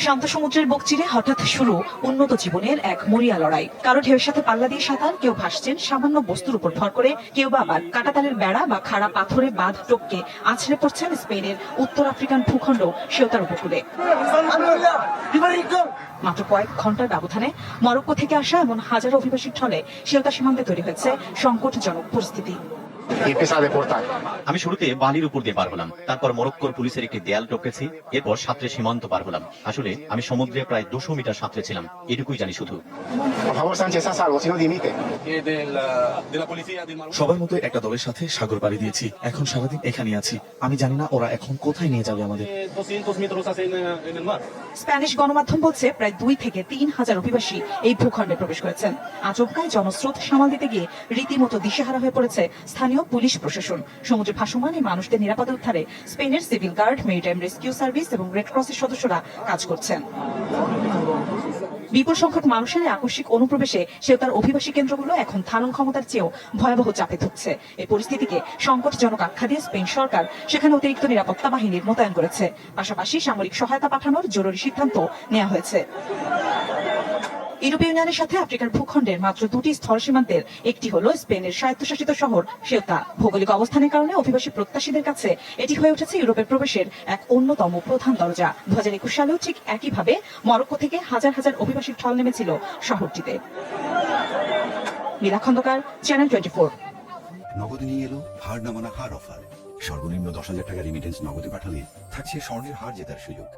শান্ত সমুদ্রের বুক চিরে হঠাৎ শুরু উন্নত জীবনের এক মরিয়া লড়াই। কারো ঢেউয়ের সাথে পাল্লা দিয়ে সাঁতার, কেউ ভাসছেন সামান্য বস্তুর উপর ভর করে, কেউ বা আবার কাঁটাতালের বেড়া বা খাড়া পাথরে বাঁধ টপকে আছড়ে পড়ছেন স্পেনের উত্তর আফ্রিকান ভূখণ্ড সেউতার উপকূলে। মাত্র কয়েক ঘন্টার ব্যবধানে মরক্কো থেকে আসা এমন হাজারো অভিবাসীর ঢলে সেউতা সীমান্তে তৈরি হয়েছে সংকটজনক পরিস্থিতি। আমি শুরুতে বালির উপর দিয়ে পার হলাম, তারপর মরক্কোর পুলিশের একটি দেয়াল টপকেছি, এরপর সাঁতরে সীমান্ত পার হলাম। আসলে আমি সমুদ্রে প্রায় 200 মিটার সাঁতরে ছিলাম, এটুকুই জানি শুধু। সবার মতো একটা দলের সাথে সাগর পাড়ি দিয়েছি, এখন সারাদিন এখানে আছি। আমি জানি না ওরা এখন কোথায় নিয়ে যাবে আমাদের। স্প্যানিশ গণমাধ্যম বলছে প্রায় 2 থেকে 3 হাজার অভিবাসী এই ভূখণ্ডে প্রবেশ করেছেন। আচমকায় জনস্রোত সামাল দিতে গিয়ে রীতিমতো দিশেহারা হয়ে পড়েছে স্থানীয় পুলিশ প্রশাসন। সমুদ্রে ভাসমান এই মানুষদের নিরাপদে উদ্ধারে স্পেনের civil guard, maritime rescue service এবং রেড ক্রসের সদস্যরা কাজ করছেন। বিপুল সংখ্যক মানুষের আকস্মিক অনুপ্রবেশে সেউতার অভিবাসী কেন্দ্রগুলো এখন ধারণ ক্ষমতার চেয়েও ভয়াবহ চাপে ধুঁকছে। এই পরিস্থিতিকে সংকটজনক আখ্যা দিয়ে স্পেন সরকার সেখানে অতিরিক্ত নিরাপত্তা বাহিনীর মোতায়েন করেছে। পাশাপাশি সামরিক সহায়তা পাঠানোর জরুরি সিদ্ধান্ত নেওয়া হয়েছে। ইউরোপীয় ইউনিয়নের সাথে আফ্রিকার ভূখণ্ডের মাত্র 2টি স্থল সীমান্তের একটি হলো স্পেনের স্বায়ত্তশাসিত শহর সেউতা। ভৌগোলিক অবস্থানের কারণে অভিবাসী প্রত্যাশীদের কাছে এটি হয়ে উঠেছে ইউরোপের প্রবেশের এক অন্যতম প্রধান দরজা। 2021 সালেও ঠিক একইভাবে মরক্কো থেকে হাজার হাজার অভিবাসীর ঢল নেমেছিল শহরটিতে। নীলা খন্দকার, চ্যানেল 24। নগদে নিয়ে এলো হার নামানা হার অফার। সর্বনিম্ন 10,000 টাকা রেমিটেন্স নগদে পাঠালে থাকছে স্বর্ণের হার জেতার সুযোগ।